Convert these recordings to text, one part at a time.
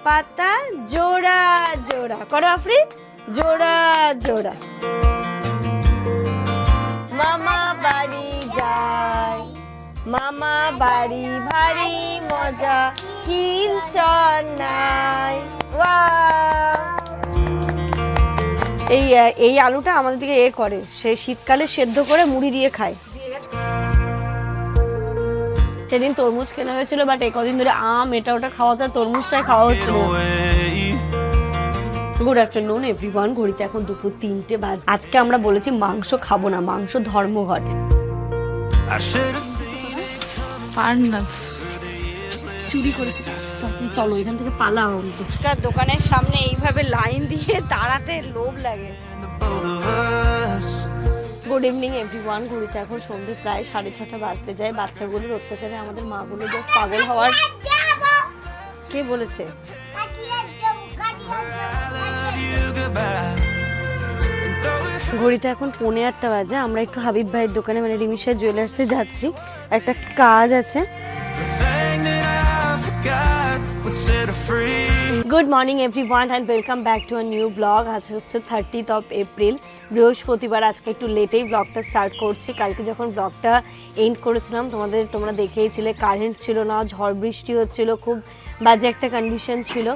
পাতা জোড়া জোড়া করো আফরিদ, জোড়া জোড়া। মামা বাড়ি যায়, মামা বাড়ি ভারী মজা, কিঞ্চন নাই। এই আলুটা আমাদের দিকে করে, সে শীতকালে সেদ্ধ করে মুড়ি দিয়ে খায়। সেদিন তরমুজ কেনা হয়েছিল, বাট এই কদিন ধরে আম এটা ওটা খাওয়াতে তরমুজটাই খাওয়া হচ্ছিল। গুড আফটারনুন এভরিওয়ান, ঘড়িতে এখন দুপুর 3টে বাজে। আজকে আমরা বলেছি মাংস খাবো না, মাংস ধর্মঘট। চুরি করেছে, চলো এখান থেকে পালাও। ফুচকার দোকানের সামনে এইভাবে লাইন দিয়ে দাঁড়াতে লোভ লাগে। গুড ইভিনিং এভরিওয়ান, ঘড়িতে এখন সন্ধ্যে প্রায় 6:30 বাজতে যায়। বাচ্চাগুলোর অত্যাচারে আমাদের মাগুলো জাস্ট পাগল হওয়ার। কে বলেছে? ঘড়িতে এখন 8:45 বাজে। আমরা একটু হাবিব ভাইয়ের দোকানে মানে রিমিশা জুয়েলার্সে যাচ্ছি, একটা কাজ আছে। Good morning everyone and welcome back to a new blog. আজ হচ্ছে 30th এপ্রিল, বৃহস্পতিবার। আজকে একটু লেটেই ব্লগটা স্টার্ট করছি। কালকে যখন ব্লগটা এন্ড করেছিলাম তোমরা দেখেইছিলে, কারেন্ট ছিল না, ঝড় বৃষ্টি হচ্ছিল, খুব বাজে একটা কন্ডিশন ছিল।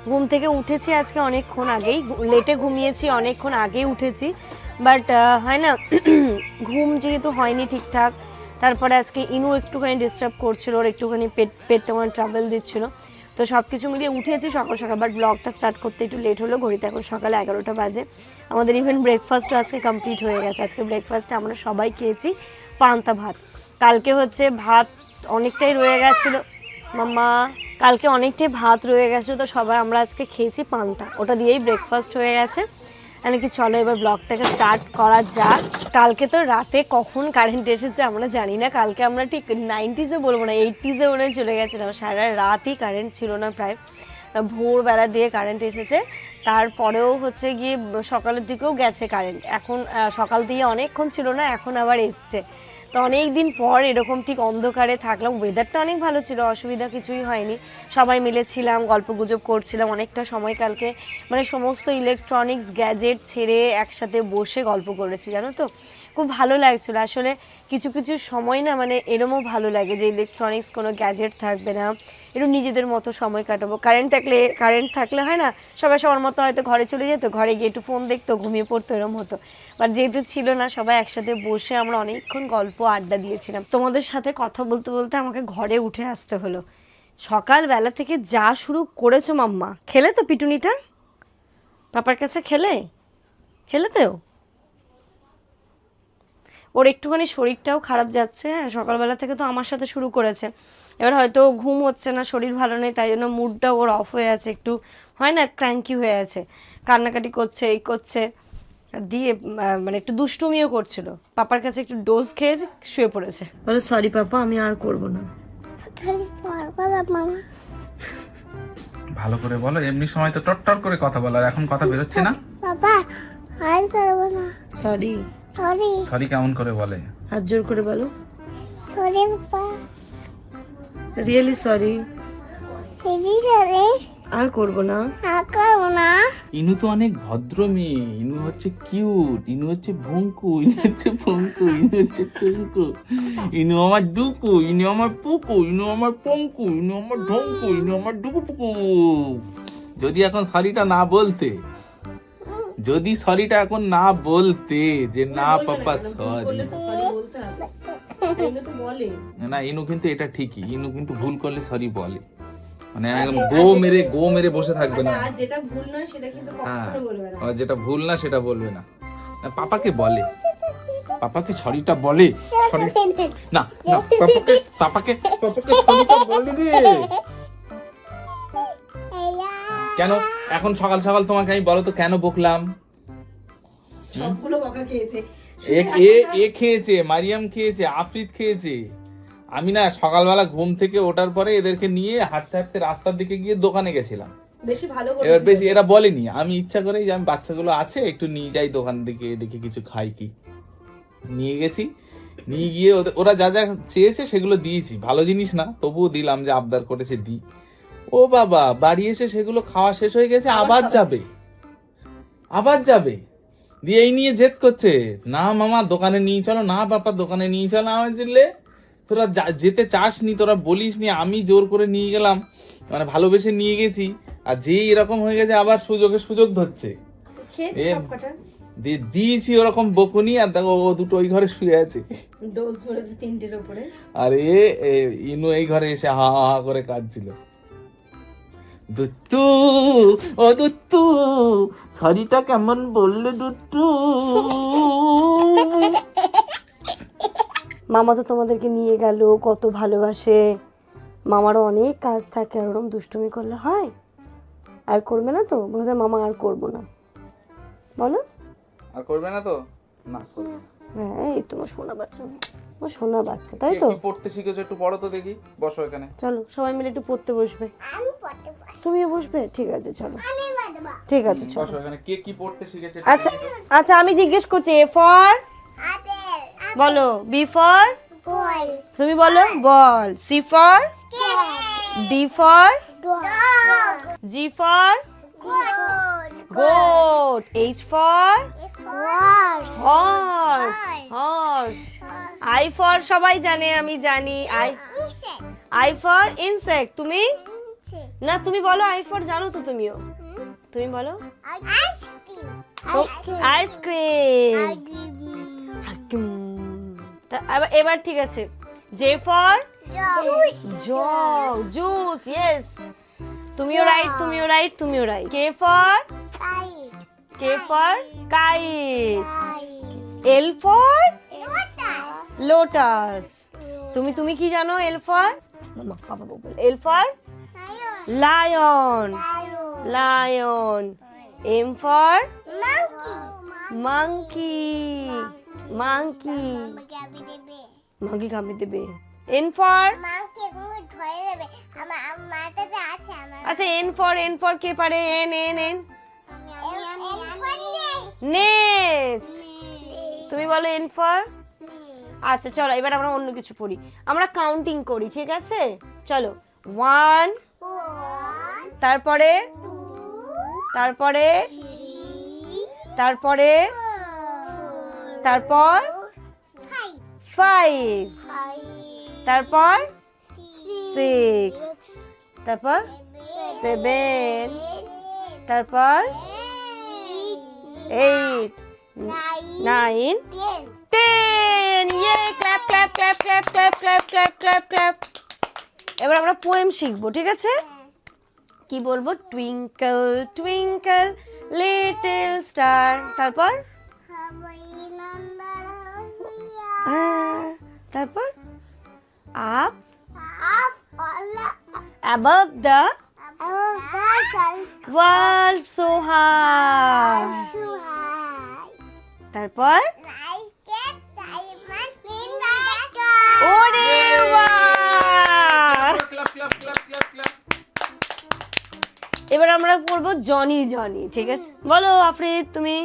ঘুম থেকে উঠেছি আজকে অনেকক্ষণ আগেই, লেটে ঘুমিয়েছি, অনেকক্ষণ আগেই উঠেছি, বাট হয় না ঘুম যেহেতু হয়নি ঠিকঠাক। তারপরে আজকে ইনু একটুখানি ডিস্টার্ব করছিল, ওর একটুখানি পেটটা আমার ট্রাভেল দিচ্ছিল, তো সব কিছু মিলিয়ে উঠেছি সকাল সকাল, বাট ব্লগটা স্টার্ট করতে একটু লেট হলো। ঘড়িতে এখন সকালে 11টা বাজে। আমাদের ইভেন ব্রেকফাস্টও আজকে কমপ্লিট হয়ে গেছে। আজকে ব্রেকফাস্টে আমরা সবাই খেয়েছি পান্তা ভাত। কালকে হচ্ছে ভাত অনেকটাই রয়ে গেছিলো মাম্মা, কালকে অনেকটাই ভাত রয়ে গেছিলো, তো সবাই আমরা আজকে খেয়েছি পান্তা, ওটা দিয়েই ব্রেকফাস্ট হয়ে গেছে। নাকি চলো এবার ব্লগটাকে স্টার্ট করা যাক। কালকে তো রাতে কখন কারেন্ট এসেছে আমরা জানি না। কালকে আমরা ঠিক 90s বলবো না, 80s মনে চলে গেছিলাম। সারা রাতই কারেন্ট ছিল না, প্রায় ভোরবেলা দিয়ে কারেন্ট এসেছে। তারপরেও হচ্ছে গিয়ে সকালের দিকেও গেছে কারেন্ট। এখন সকাল দিয়ে অনেকক্ষণ ছিল না, এখন আবার এসছে। তো অনেক দিন পর এরকম ঠিক অন্ধকারে থাকলাম। ওয়েদারটা অনেক ভালো ছিল, অসুবিধা কিছুই হয়নি। সবাই মিলে ছিলাম, গল্প গুজব করছিলাম অনেকটা সময়। কালকে মানে সমস্ত ইলেকট্রনিক্স গ্যাজেট ছেড়ে একসাথে বসে গল্প করেছি, জানো তো, খুব ভালো লাগছিলো। আসলে কিছু কিছু সময় না মানে এরমও ভালো লাগে যে ইলেকট্রনিক্স কোনো গ্যাজেট থাকবে না, এরকম নিজেদের মতো সময় কাটাবো। কারেন্ট থাকলে হয় না, সবাই সবার মতো হয়তো ঘরে চলে যেত, ঘরে গিয়ে একটু ফোন দেখতো, ঘুমিয়ে পড়তো, এরম হতো। বাট যেহেতু ছিল না, সবাই একসাথে বসে আমরা অনেকক্ষণ গল্প আড্ডা দিয়েছিলাম। তোমাদের সাথে কথা বলতে বলতে আমাকে ঘরে উঠে আসতে হলো। সকালবেলা থেকে যা শুরু করেছো মাম্মা। খেলে তো পিটুনিটা পাপার কাছে? খেলে তো ওর একটুখানি শরীরটাও খারাপ যাচ্ছে। হ্যাঁ, সকালবেলা থেকে তো আমার সাথে শুরু করেছে। এবার হয়তো ঘুম হচ্ছে না, শরীর ভালো নেই, তাই জন্য মুডটা ওর অফ হয়ে আছে, একটু হয় না ক্র্যাঙ্কি হয়ে আছে, কান্নাকাটি করছে, এই করছে দিয়ে মানে একটু দুষ্টুমিও করছিল। পাপার কাছে একটু ডোজ খেয়ে শুয়ে পড়েছে। বলো সরি পাপা, আমি আর করব না। ভালো করে বলো, এমনি সময় তো টটটর করে কথা বলার, এখন কথা বেরোচ্ছে না। বাবা আর করব না। সরি। সরি কেমন করে বলে? হাত জোর করে বলো। সরি বাবা। Really sorry. সরি। আর করব না। আর করব না। ইনু তো অনেক ভদ্র মেয়ে, ইনু হচ্ছে কিউট, ইনু হচ্ছে ভঙ্কু, ইনু হচ্ছে ফঙ্কু, ইনু হচ্ছে টুঙ্কু, ইনু আমার ডুকু, ইনু আমার পুকু, ইনু আমার পঙ্কু, ইনু আমার ঢঙ্কু, ইনু আমার ডুকুপুকু। যদি এখন সরিটা না বলতে, যদি সরিটা এখন না বলতে যে না পাপা সরি, না ইনু কিন্তু এটা ঠিকই, ইনু কিন্তু ভুল করলে সরি বলে, মানে গো মেরে বসে থাকবে না। আর যেটা ভুল নয় সেটা কিন্তু কখনো বলবে না। যেটা ভুল না সেটা বলবে না। পাপাকে বলে, পাপাকে সরিটা বলে, সরি না না, পাপাকে সরিটা বলে রে। কেন এখন সকাল সকাল তোমাকে আমি বলো তো কেন বকলাম? সবগুলো বকা খেয়েছে। এ খেয়েছে, মারিয়াম খেয়েছে, আফরিদ খেয়েছে। আমি না সকালবেলা ঘুম থেকে ওঠার পরে এদেরকে নিয়ে হাঁটতে হাঁটতে রাস্তার দিকে গিয়ে দোকানে গেছিলাম। বেশি ভালো করেছিস। এবার বেশি এরা বলেনি, আমি ইচ্ছা করেই যে আমি বাচ্চাগুলো আছে একটু নিয়ে যাই দোকান দিকে, দেখি কিছু খাই কি, নিয়ে গেছি। নিয়ে গিয়ে ওরা যা যা চেয়েছে সেগুলো দিয়েছি। ভালো জিনিস না, তবুও দিলাম, যে আবদার করেছে দিই। ও বাবা, বাড়ি এসে সেগুলো খাওয়া শেষ হয়ে গেছে, আবার যাবে দিয়ে এই নিয়ে জেদ করছে, না মামা দোকানে নিয়ে চলো, না বাবা দোকানে নিয়ে চলো। আমার জিল্লে তোরা যেতে চাসনি, তোরা বলিসনি, আমি জোর করে নিয়ে গেলাম, মানে ভালোবেসে নিয়ে গেছি, আর যেই এরকম হয়ে গেছে আবার সুযোগ ধরছে। দিয়েছি ওরকম বকুনি, আর দেখো ও দুটো ওই ঘরে শুয়ে আছে, ডোজ পড়েছে 3টের উপরে। আর ইনু এই ঘরে এসে হা হা করে কাঁদছিল। দুত্তু, ও দুত্তু, শাড়িটা কেমন বললে দুত্তু? মামা তো তোমাদেরকে নিয়ে গেল, কত ভালোবাসে। মামারও অনেক কাজ থাকে, আর ওরকম দুষ্টুমি করলে হয়? আর করবে না তো? বলতে মামা আর করবো না, বলো। আর করবে না তো? না করবে। হ্যাঁ, এই তোমার সোনা বাচ্চা, আমার সোনা বাচ্চা, তাই তো? কি পড়তে শিখেছো একটু পড়ো তো দেখি, বসো এখানে। চলো সবাই মিলে একটু পড়তে বসবে। আমি পড়তে পারি। তুমিও বসবে? ঠিক আছে চলো, আমি পড়বো। ঠিক আছে চলো। বসো এখানে। কে কি পড়তে শিখেছে? আচ্ছা আমি জিজ্ঞেস করছি, এ ফর আপেল। বলো, বি ফর বল। তুমি বলো ball, C for D for dog. G for goat. Goat, H for horse. Horse, I for সবাই জানে, আমি জানি। আই ফর ইনসেক্ট, তুমি না, তুমি বলো আই ফর, জানো তো তুমিও, তুমি বলো। আইসক্রিম। এবার ঠিক আছে, J for jug, juice, yes, তুমিও right. K for kite, L for lotus. তুমি কি জানো এল ফর? মামা পাপা বল, L for lion, M for monkey, monkey কামড়ে দেবে। এন ফর আচ্ছা, এন ফর কে পারে? এন নেক্সট, তুমি বলো এন ফর। আচ্ছা চলো, এবার আমরা অন্য কিছু পড়ি, আমরা কাউন্টিং করি, ঠিক আছে? চলো, 1, তারপরে 5, তারপর 6, তারপর 7, তারপর 8, 9, 10। ইয়ে, clap clap clap clap clap clap clap clap clap. এবার আমরা পোয়েম শিখবো, ঠিক আছে? কি বলবো? টুইঙ্কল টুইঙ্কল লিটল স্টার, তারপর তারপর up above the world so high, তারপর ওরে বাহ! এবার আমরা পড়বো জনি, ঠিক আছে? বলো আফরিদ, তুমি।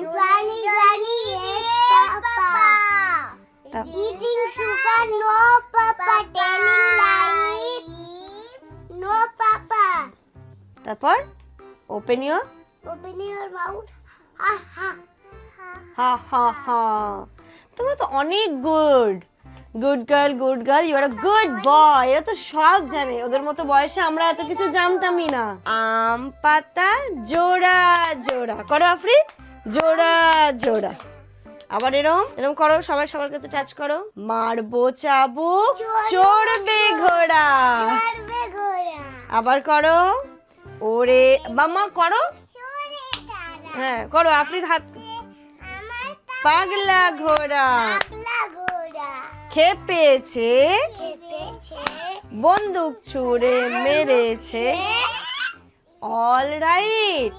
Eating sugar, no papa. Telling lies, no papa. তারপর open your mouth. Ha ha. হা। তোমরা তো অনেক good girl, you are a good boy. এরা তো সব জানে, ওদের মতো বয়সে আমরা এত কিছু জানতামই না। আম পাতা জোড়া করো আফরিদ, জোড়া। আবার এরম করো, সবাই সবার কাছে টাচ করো। মারবো চাবুক, চড়বে ঘোড়া। আবার করো, ওরে মামা করো, হ্যাঁ করো আফরিদ, হাত। পাগলা ঘোড়া খেপেছে, বন্দুক ছুড়ে মেরেছে। All right,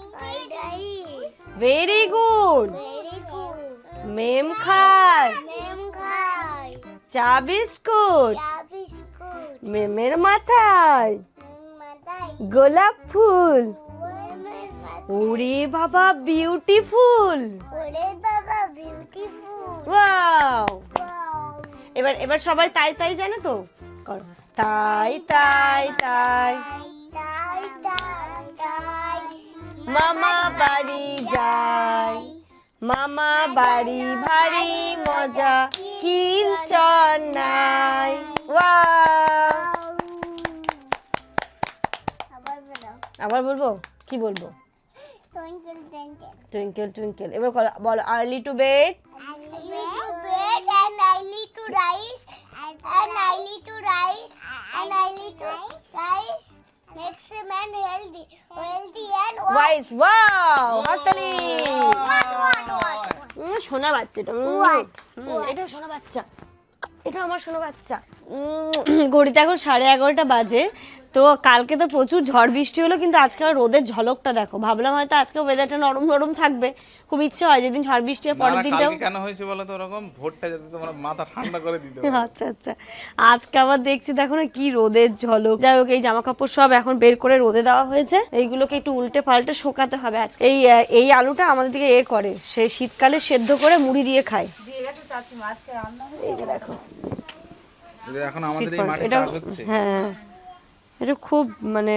very good. মেম খায়, চা বিস্কুট। মেমের মাথায় গোলাপ ফুল। ওরে বাবা বিউটিফুল, ওয়াও। এবার সবাই তাই জানে তো? করো তাই। মামা বাড়ি যাই, মামা বাড়ি ভারী মজা, কিঞ্চন নাই। ওয়াও! আবার বলবো, কি বলবো? Twinkle twinkle. এবার বলো early to bed, makes a man healthy and wise. Wow, হাততালি। what? সোনা বাচ্চাটা, এটা সোনা বাচ্চা, এটা আমার সোনা বাচ্চা। ঘড়িতে এখন 11:30 বাজে। তো কালকে তো প্রচুর ঝড় বৃষ্টি হলো, কিন্তু আজকে রোদের ঝলকটা দেখো। ভাবলাম হয়তো আজকে ওয়েদারটা নরম নরম থাকবে, খুব ইচ্ছে হয় যেদিন ঝড় বৃষ্টি হয় পরের দিনটাও। কালকে কেন হয়েছে বলো তো ওরকম? ভোরটা যাতে তোমরা মাথা ঠান্ডা করে দিতে। আচ্ছা আচ্ছা, আজকে আবার দেখছি দেখো না কি রোদের ঝলক। যাই হোক, এই জামা কাপড় সব এখন বের করে রোদে দেওয়া হয়েছে, এইগুলোকে একটু উল্টে পাল্টে শোকাতে হবে আজকে। এই আলুটা আমাদের দিকে করে, সেই শীতকালে সেদ্ধ করে মুড়ি দিয়ে খায়। এই যে দেখো, এখন আমাদের এই মাঠে এটা চাষ হচ্ছে। হ্যাঁ, এটা খুব মানে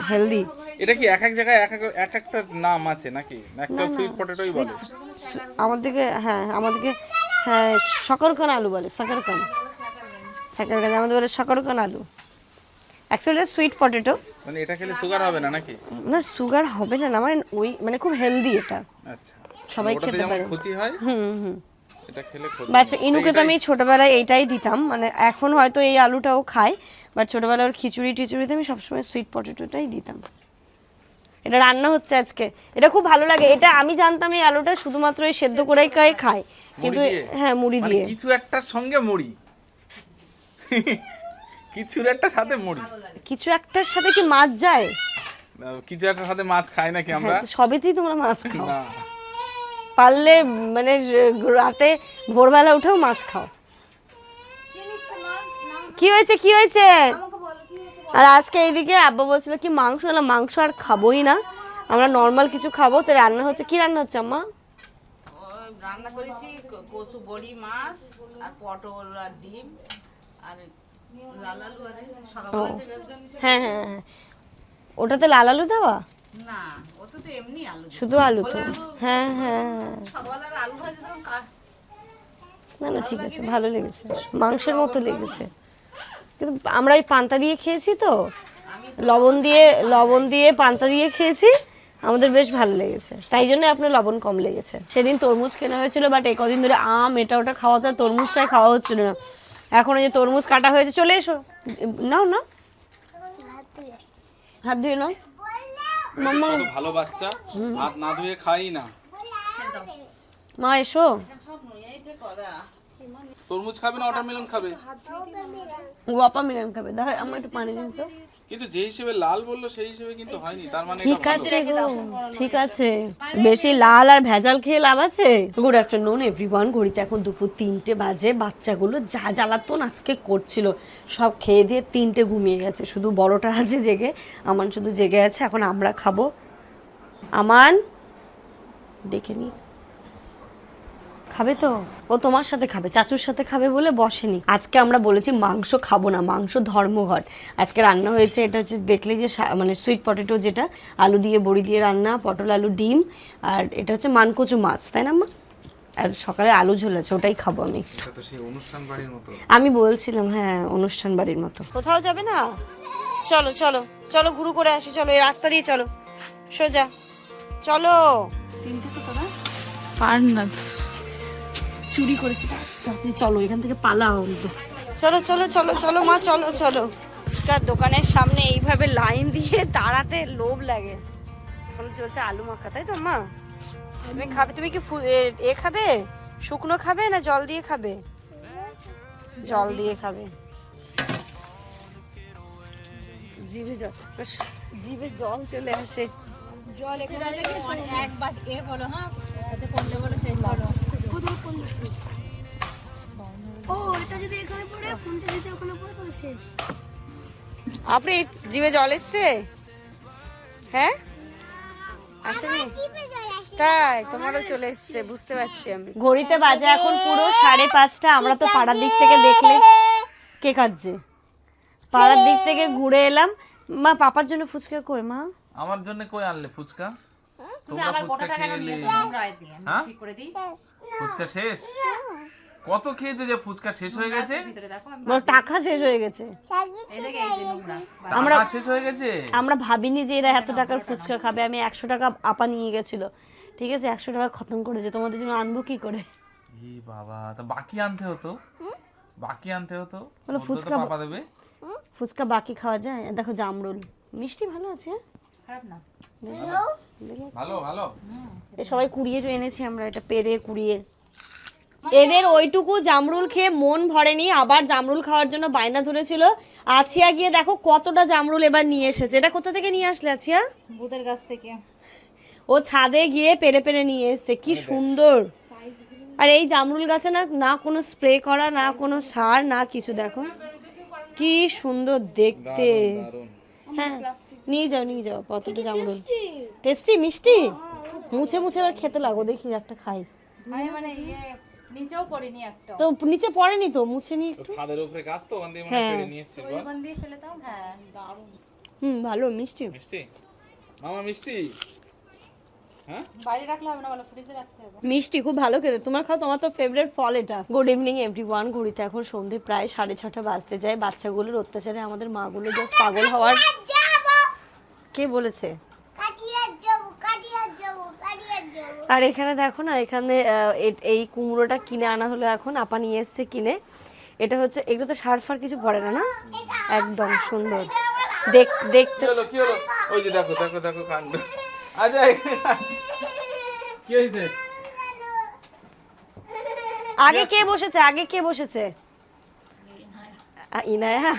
হেলদি। এটা কি এক এক জায়গায় এক একটা নাম আছে নাকি? ন্যাকচার সুইট পটেটোই বলে আমাদেরকে। হ্যাঁ, আমাদেরকে হ্যাঁ সকরকান আলু বলে, সকরকান। আমাদের বলে সকরকান আলু। Actually sweet potato. মানে এটা খেলে সুগার হবে না নাকি? না, সুগার হবে না, মানে ওই মানে খুব হেলদি এটা। আচ্ছা, সবাই ওটাতে খেতে যেমন পারে। ক্ষতি হয়, হুম। এটা খেলে ক্ষতি বাচ্চা ইনুকে তো আমি ছোটবেলায় এইটাই দিতাম, মানে এখন হয়তো এই আলুটাও খায়, বাট ছোটবেলায় ওর খিচুড়ি টিচুড়িতে আমি সবসময় সুইট পটেটোটাই দিতাম। এটা রান্না হচ্ছে আজকে, এটা খুব ভালো লাগে। এটা আমি জানতাম এই আলুটা শুধুমাত্র এই সেদ্ধ করেই খায়, কিন্তু হ্যাঁ মুড়ি মানে দিয়ে। কিছু একটার সঙ্গে মুড়ি, কিছুর একটা সাথে মুড়ি, কিছু একটার সাথে কি মাছ যায়? কিছু একটার সাথে মাছ খাই নাকি আমরা? হ্যাঁ, সবেতেই তোমরা মাছ খাও, না, পারলে মানে রাতে ভোরবেলা উঠেও মাছ খাও। কি হয়েছে, কি হয়েছে? আর আজকে এইদিকে আব্বা বলছিল কি মাংস আর খাবোই না, আমরা নর্মাল কিছু খাবো। তো রান্না হচ্ছে, কি রান্না হচ্ছে আম্মা? রান্না করেছি কচু বড়ি, মাছ আর পটল আর ডিম আর লাল আলু আছে সকালবেলা থেকে হ্যাঁ হ্যাঁ হ্যাঁ, ওটাতে লাল আলু দেওয়া? না, ও তো এমনি আলু, শুধু আলু তো? হ্যাঁ হ্যাঁ হ্যাঁ, সকালবেলার আলু ভাজি তখন না না ঠিক আছে, ভালো লেগেছে, মাংসের মতো লেগেছে। কিন্তু আমরা ওই পান্তা দিয়ে খেয়েছি তো, লবণ দিয়ে পান্তা দিয়ে খেয়েছি, আমাদের বেশ ভালো লেগেছে, তাই জন্য আপনার লবণ কম লেগেছে। সেদিন তরমুজ কেনা হয়েছিল, বাট এই কদিন ধরে আম এটা ওটা খাওয়াতে তরমুজটাই খাওয়া হচ্ছিল না। এখন এই যে তরমুজ কাটা হয়েছে, চলে এসো, নাও না, হাত ধুয়ে নাও। মাম্মা, কত ভালো বাচ্চা, হাত না ধুয়ে খাই না। মা এসো। তরমুজ খাবে না ওয়াটারমেলন খাবে? বাপা মিলান খাবে, দেখো আমার একটু পানি দিন তো। কিন্তু যে হিসেবে লাল বললো সেই হিসেবে কিন্তু হয়নি, তার মানে ঠিক আছে গো, ঠিক আছে, বেশি লাল আর ভেজাল খেয়ে লাভ আছে? গুড আফটারনুন এভরিওয়ান, ঘড়িতে এখন দুপুর 3টে বাজে। বাচ্চাগুলো যা জ্বালাতন আজকে করছিল, সব খেয়ে দিয়ে 3টে ঘুমিয়ে গেছে, শুধু বড়টা আছে জেগে, আমান শুধু জেগে আছে। এখন আমরা খাবো। আমান ডেকে নি, খাবে তো? ও তোমার সাথে খাবে, চাচুর সাথে খাবে বলে বসেনি। আজকে আমরা বলেছি মাংস খাবো না, মাংস ধর্মঘট। আজকে রান্না হয়েছে, এটা হচ্ছে দেখলে যে মানে সুইট পটেটো, যেটা আলু দিয়ে বড়ি দিয়ে রান্না, পটল আলু ডিম, আর এটা হচ্ছে মানকচু মাছ, তাই না মা? আর সকালে আলু ঝোল আছে, ওটাই খাবো আমি। অনুষ্ঠান বাড়ির মতো আমি বলছিলাম হ্যাঁ, অনুষ্ঠান বাড়ির মতো। কোথাও যাবে না? চলো চলো চলো, ঘুরু করে আসি, চলো এই রাস্তা দিয়ে চলো, সোজা চলো। চুরি করেছি, তাড়াতাড়ি চলো, এখান থেকে পালাও। চলো চলো চলো চলো মা, চলো চলো। ফুচকার দোকানের সামনে এইভাবে লাইন দিয়ে দাঁড়াতে লোভ লাগে। এখন চলছে আলু মাখা, তাই তো মা? তুমি খাবে? তুমি কি এ খাবে, শুকনো খাবে না জল দিয়ে খাবে? জল দিয়ে খাবে। জিভে জল চলে আসে। জল একবার এ বলো, হ্যাঁ ওতে পড়লে বলো, সেই বলো। ও এটা যদি এখানে পড়ে, ফোনটা যদি ওখানে পড়ে তাহলে শেষ। আপনি জিভে জল এসছে? হ্যাঁ আসেনি? তাই তোমারও চলে এসছে, বুঝতে পারছি আমি। ঘড়িতে বাজে এখন পুরো 5:30। আমরা তো পাড়ার দিক থেকে দেখলে কে কাঁদছে, পাড়ার দিক থেকে ঘুরে এলাম, মা পাপার জন্য ফুচকা কই মা? আমার জন্য কই আনলে ফুচকা? তুমি তোমরা আবার ফুচকা গোটা টাকা খেয়ে নিয়েছো এলে। আমরা দিয়ে হ্যাঁ? ঠিক করে দিই ফুচকা শেষ? কত খেয়েছো যে ফুচকা শেষ হয়ে গেছে? ভিতরে দেখো আমি বল টাকা শেষ হয়ে গেছে। এই দেখে এই যে নোংরা আমরা শেষ হয়ে গেছে। আমরা ভাবিনি যে এরা এত টাকার ফুচকা খাবে। আমি 100 টাকা আপা নিয়ে গেছিল, ঠিক আছে, 100 টাকা খতম করেছে। তোমাদের জন্য আনবো কি করে? ই বাবা, তো বাকি আনতে হতো, বাকি আনতে হতো। বলো বলতো তো ফুচকা পাপা দেবে। ফুচকা বাকি খাওয়া যায়? দেখো জামরুল মিষ্টি ভালো আছে। খারাপ না ভালো ভালো। এ সবাই কুড়িয়ে এনেছি আমরা, এটা পেরে কুড়িয়ে। এদের ওইটুকু জামরুল খেয়ে মন ভরেনি, আবার জামরুল খাওয়ার জন্য বায়না ধরেছিল। আছিয়া গিয়ে দেখো কতটা জামরুল এবার নিয়ে এসেছে। এটা কোথা থেকে নিয়ে আসলে আছিয়া? ভূতের গাছ থেকে ও ছাদে গিয়ে পেরে পেরে নিয়ে এসেছে, কি সুন্দর। আর এই জামরুল গাছে না না কোনো স্প্রে করা, না কোনো সার, না কিছু। দেখো কি সুন্দর দেখতে। হ্যাঁ নিয়ে যাও কতটা জামরুল। টেস্টি মিষ্টি, মুছে মুছে এবার খেতে লাগো। দেখি একটা খাই। আমি মানে নিচেও পড়িনি একটা তো নিচে পড়েনি তো, মুছে নি একটু। ছাদের উপরে গাছ তো, ওখান দিয়ে মানে হ্যাঁ। পেড়ে নিয়ে এসেছি। ওখান দিয়ে ফেলে দাও হ্যাঁ দারুণ ভালো মিষ্টি। মিষ্টি মামা, মিষ্টি। হ্যাঁ বাইরে রাখলে হবে না, বলো ফ্রিজে রাখতে হবে মিষ্টি খুব ভালো খেতে। তোমার খাও, তোমার তো ফেভারিট ফল এটা। Good evening everyone. ঘড়িতে এখন সন্ধে প্রায় 6:30 বাজতে যায়। বাচ্চাগুলোর অত্যাচারে আমাদের মাগুলো জাস্ট পাগল হওয়ার। কে বলেছে? আর এখানে দেখো না, এখানে এই কুমড়োটা কিনে আনা হলো, এখন আপা নিয়ে এসছে কিনে। এটা হচ্ছে, এগুলো তো সার ফার কিছু পড়ে না, না একদম সুন্দর দেখতে। হলো কি হলো? ওই যে দেখো দেখো দেখো কাণ্ড। আচ্ছা কি হয়েছে? আগে কে বসেছে? ইনায়া।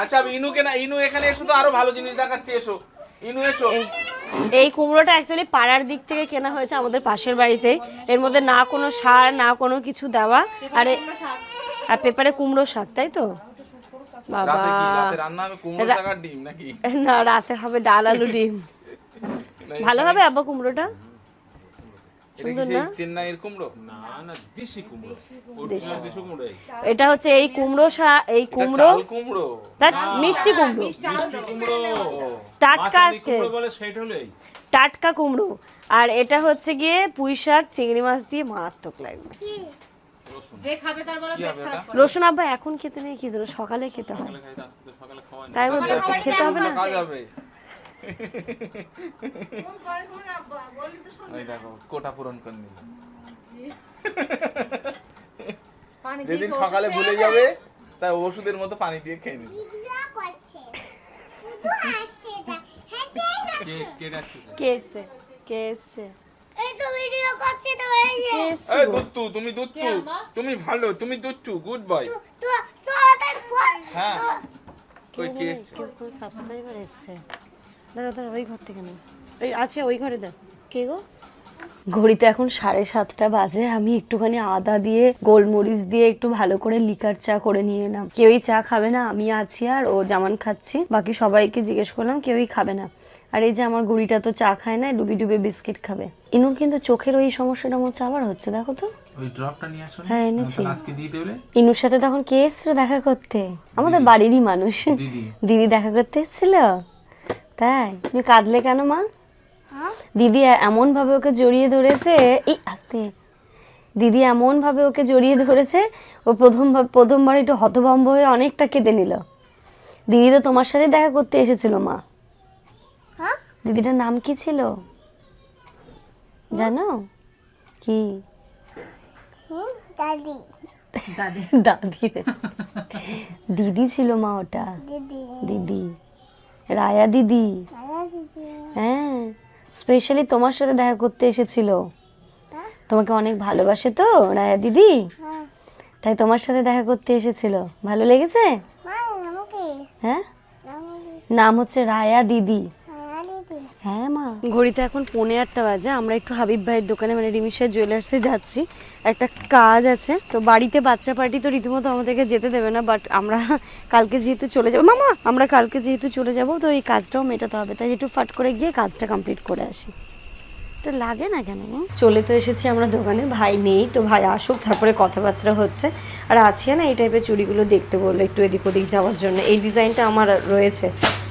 আচ্ছা ইনুকে না, ইনু এখানে এসো তো, আরো ভালো জিনিস দেখাচ্ছি, এসো ইনু এসো। এই কুমড়োটা অ্যাকচুয়ালি পাড়ার দিক থেকে কেনা হয়েছে, আমাদের পাশের বাড়িতে। এর মধ্যে না কোনো সার, না কোনো কিছু দেওয়া। আর পেপারে কুমড়ো শাক, তাই তো? বাবা রাতে কি রাতে রান্না হবে? কুমড়ো শাক আর ডিম নাকি? না, রাতে হবে ডাল আলু ডিম। ভালো হবে আব্বা কুমড়োটা? সুন্দর না? চেন্নাইয়ের কুমড়ো? না না, দেশি কুমড়ো। দেশি কুমড়ো। এটা হচ্ছে এই কুমড়ো এই কুমড়ো, চাল কুমড়ো। মিষ্টি কুমড়ো, কুমড়ো টাটকা আজকে বলে সেটা হলো এই টাটকা কুমড়ো। আর এটা হচ্ছে গিয়ে পুঁই শাক চিংড়ি মাছ দিয়ে, মারাত্মক লাগবে। যে খাবে তার বলে পেট খারাপ করে রসুন আব্বা এখন খেতে নেই, কি ধরো সকালে খেতে হয়, তাই বলতে একটু খেতে হবে না? কাজ হবে। এই দেখো কোটা পূরণ করে নিল। যেদিন সকালে ভুলে যাবে, তাই ওষুধের মতো পানি দিয়ে খেয়ে নিবে। কে এসছে? এই দুত্তু, তুমি দুত্তু, তুমি ভালো, তুমি দুত্তু, গুড বয়। হ্যাঁ ওই কে এসছে? কেউ কোনো সাবস্ক্রাইবার এসছে। দাঁড়া ওই ঘর থেকে না, ওই আছে ওই ঘরে। দেখ কে গো? ঘড়িতে এখন 7:30 বাজে। আমি একটুখানি আদা দিয়ে গোলমরিচ দিয়ে একটু ভালো করে লিকার চা করে নিয়ে এলাম। কেউই চা খাবে না, আমি আছি আর ও জামান খাচ্ছি। বাকি সবাইকে জিজ্ঞেস করলাম, কেউই খাবে না। আর এই যে আমার গুড়িটা তো চা খায় না, ডুবি ডুবে বিস্কিট খাবে। ইনুর কিন্তু চোখের ওই সমস্যাটা মনে হচ্ছে আবার হচ্ছে, দেখো তো। ওই ড্রপটা নিয়ে আসো। হ্যাঁ এনেছি। আজকে দিয়ে দেবে। ইনুর সাথে তখন কে এসেছিল দেখা করতে? আমাদের বাড়িরই মানুষ, দিদি দেখা করতে এসেছিল। তাই তুমি কাঁদলে কেন মা? দিদি এমন ভাবে ওকে জড়িয়ে ধরেছে, এই আস্তে, দিদি এমন ভাবে ওকে জড়িয়ে ধরেছে, ও প্রথমবার একটু হতভম্ব হয়ে অনেকটা কেঁদে নিল। দিদি তো তোমার সাথে দেখা করতে এসেছিল মা। দিদিটার নাম কি ছিল জানো? কি? দাদি দাদি দিদি ছিল মা, ওটা দিদি, রায়া দিদি। হ্যাঁ, স্পেশালি তোমার সাথে দেখা করতে এসেছিল। তোমাকে অনেক ভালোবাসে তো রায়া দিদি, তাই তোমার সাথে দেখা করতে এসেছিল। ভালো লেগেছে? হ্যাঁ, নাম হচ্ছে রায়া দিদি। হ্যাঁ মা। ঘড়িতে এখন 8:45 বাজে। আমরা একটু হাবিব ভাইয়ের দোকানে মানে রিমিশা জুয়েলার্সে যাচ্ছি, একটা কাজ আছে। তো বাড়িতে বাচ্চা পার্টি তো রীতিমতো আমাদেরকে যেতে দেবে না, বাট আমরা কালকে যেহেতু চলে যাবো মামা, আমরা কালকে যেহেতু চলে যাবো, তো এই কাজটাও মেটাতে হবে, তাই একটু ফাট করে গিয়ে কাজটা কমপ্লিট করে আসি। তো লাগে না কেন? চলে তো এসেছি আমরা দোকানে, ভাই নেই, তো ভাই আসুক তারপরে কথাবার্তা হচ্ছে। আর আছে না এই টাইপের চুড়িগুলো দেখতে বললো একটু এদিক ওদিক যাওয়ার জন্য, এই ডিজাইনটা আমার রয়েছে,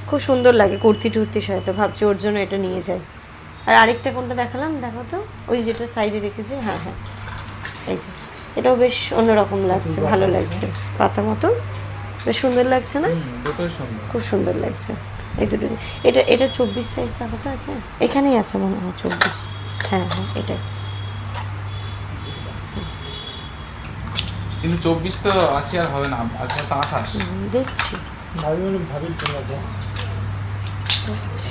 খুব সুন্দর লাগে কুর্তি টুর্তির সাথে, তো ভাবছি ওর জন্য এটা নিয়ে যাই। আর আরেকটা কোনটা দেখালাম, দেখো তো, ওই যেটা সাইডে রেখেছে, হ্যাঁ হ্যাঁ এই যে, এটাও বেশ অন্যরকম লাগছে, ভালো লাগছে, পাতা মতো, বেশ সুন্দর লাগছে না? দুটোই সুন্দর, খুব সুন্দর লাগছে এই দুটো। এটা এটা 24 সাইজ দেখো তো, আছে এখানেই আছে মনে হয় 24, হ্যাঁ হ্যাঁ এটাই। কিন্তু 24 তো আছে আর হবে না, আছে তো 28। দেখছি দেখছি।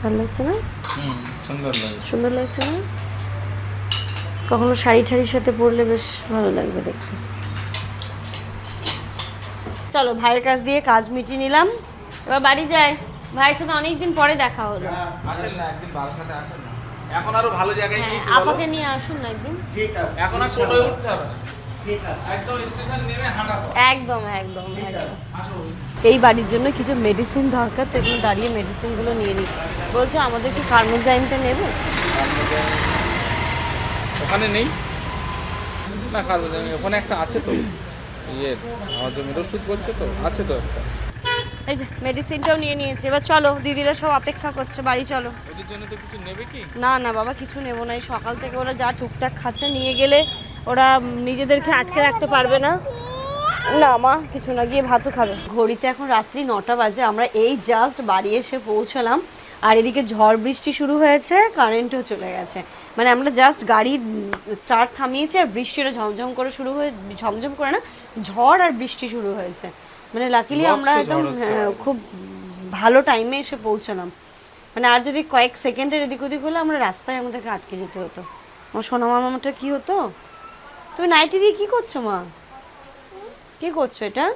ভালো লাগছে না? সুন্দর লাগে। সুন্দর লাগছে না? কখনো শাড়ি ঠাড়ির সাথে পরলে বেশ ভালো লাগবে দেখতে। চলো ভাইয়ের কাছ দিয়ে কাজ মিটিয়ে নিলাম, এবার বাড়ি যাই। ভাইয়ের সাথে অনেকদিন পরে দেখা হলো। আসেন না একদিন, বাবার সাথে আসেন না, এখন আরো ভালো জায়গায় হ্যাঁ, গিয়েছি। আপাকে নিয়ে আসুন না একদিন। এখন আর টোটোয় উঠতে হবে না, একদম স্টেশন নেমে হাঁটা পথ। একদম একদম একদম। আসো। এই বাড়ির জন্য কিছু মেডিসিন দরকার, তো এখন দাঁড়িয়ে মেডিসিনগুলো নিয়ে নিই। বলছে আমাদের কি কার্মোজাইমটা নেবে? ওখানে নেই না, খাবো ওখানে একটা আছে তো, ইয়ে আমার জমির ওষুধ বলছে তো, আছে তো একটা। এই যে মেডিসিনটাও নিয়ে নিয়েছি, এবার চলো, দিদিরা সব অপেক্ষা করছে, বাড়ি চলো। ওদের জন্য তো কিছু নেবে কি? না না বাবা, কিছু নেবো না, এই সকাল থেকে ওরা যা টুকটাক খাচ্ছে, নিয়ে গেলে ওরা নিজেদেরকে আটকে রাখতে পারবে না। না মা কিছু না, গিয়ে ভাতও খাবে। ঘড়িতে এখন রাত্রি 9টা বাজে, আমরা এই জাস্ট বাড়ি এসে পৌঁছালাম, আর এদিকে ঝড় বৃষ্টি শুরু হয়েছে, কারেন্টও চলে গেছে। মানে আমরা জাস্ট গাড়ি স্টার্ট থামিয়েছি আর বৃষ্টিটা ঝমঝম করে শুরু হয়ে, ঝমঝম করে না, ঝড় আর বৃষ্টি শুরু হয়েছে। মানে লাকিলি আমরা একদম খুব ভালো টাইমে এসে পৌঁছলাম। মানে আর যদি কয়েক সেকেন্ডের এদিক ওদিক হলে আমরা রাস্তায় আমাদেরকে আটকে যেতে হতো। আমার সোনা মামাটা কি হতো? তুমি নাইটি দিয়ে কি করছো মা? কি করছো এটা?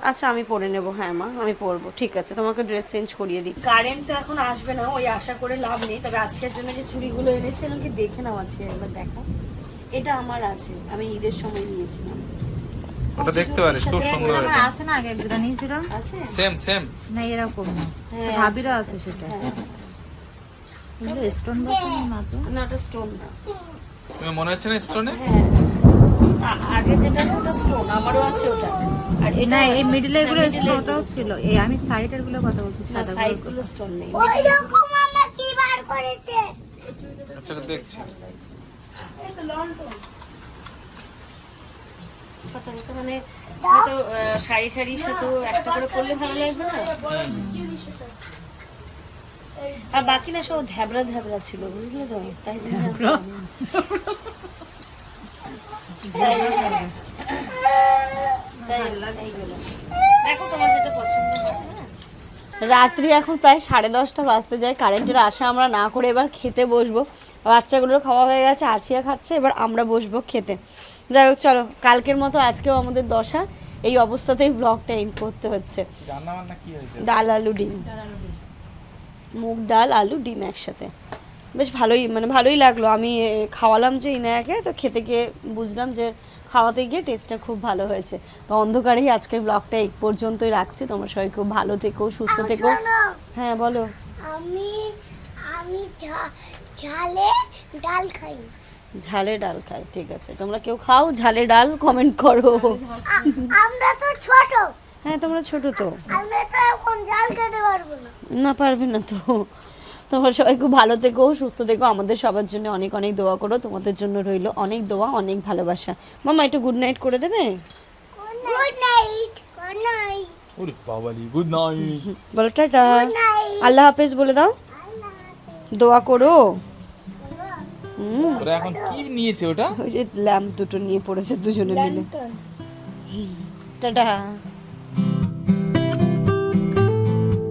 আচ্ছা আমি পরে নেবো, হ্যাঁ মা আমি পরবো, ঠিক আছে, তোমাকে ড্রেস চেঞ্জ করিয়ে দিই। কারেন্ট তো এখন আসবে না, ওই আশা করে লাভ নেই। তবে আজকের জন্য যে চুড়িগুলো এনেছিলাম কি দেখে নাও, আছে একবার দেখো। এটা আমার আছে, আমি ঈদের সময় নিয়েছিলাম। ওটা দেখতে পারিস, খুব সুন্দর। আমার আছে না, আগে একজোড়া নিয়েছিলাম। আছে সেম সেম না এরকম না, হ্যাঁ, ভাবিরও আছে সেটা। এগুলো স্টোন বসানো না তো? না ওটা স্টোন না। তুমি মনে হচ্ছে না স্টোনে? হ্যাঁ আগে যেটা আছে ওটা স্টোন, আমারও আছে ওটা। আর না এই মিডলে এগুলো স্টোন, ওটাও ছিল। এই আমি সাইডের গুলো কথা বলছি, না সাদা সাইড গুলো স্টোন নেই। ওইরকম মামা কি বার করেছে? আচ্ছা দেখছি। মানে হয়তো শাড়ি ঠাড়ির সাথেও একটা করে পরলে ভালো লাগবে না? আর বাকি না সব ধ্যাবড়া ধ্যাবড়া ছিল, বুঝলে তো, তাই জন্য দেখো তোমার যেটা পছন্দ হয়। রাত্রি এখন প্রায় 10:30 বাজতে যায়, কারেন্টের আশা আমরা না করে এবার খেতে বসবো। বাচ্চাগুলোর খাওয়া হয়ে গেছে, আছিয়া খাচ্ছে, এবার আমরা বসবো খেতে। যাই হোক চলো, কালকের মতো আজকেও আমাদের দশা, এই অবস্থাতেই ব্লগটা এন্ড করতে হচ্ছে। রান্না বান্না কি হয়েছে? ডাল আলু ডিম, মুগ ডাল আলু ডিম একসাথে, বেশ ভালোই, মানে ভালোই লাগলো। আমি খাওয়ালাম যে ইনায়াকে, তো খেতে গিয়ে বুঝলাম যে খাওয়াতে গিয়ে টেস্টটা খুব ভালো হয়েছে। তো অন্ধকারেই আজকের ব্লগটা এই পর্যন্তই রাখছি। তোমরা সবাই খুব ভালো থেকো, সুস্থ থেকো। হ্যাঁ বলো। আমি আমি ঝালে ডাল খাই। ঝালে ডাল খাই, ঠিক আছে, তোমরা কেউ খাও ঝালে ডাল, কমেন্ট করো। আমরা তো ছোট, হ্যাঁ তোমরা ছোট তো, আমরা তো এখন জাল খেতে পারবো না। না পারবে না তো। তোমরা সবাই খুব ভালো থেকো, সুস্থ থেকো, আমাদের সবার জন্য অনেক অনেক দোয়া করো। তোমাদের জন্য রইলো অনেক দোয়া, অনেক ভালোবাসা। মামা একটু গুড নাইট করে দেবে? Good night. Good night. ওরে বাবালি, গুড নাইট। বলো টাটা, নাইট। আল্লাহ হাফেজ বলে দাও, দোয়া করো। ওরা এখন কি নিয়েছে ওটা? ওই যে ল্যাম্প দুটো নিয়ে পড়েছে দুজনে মিলে। টাটা।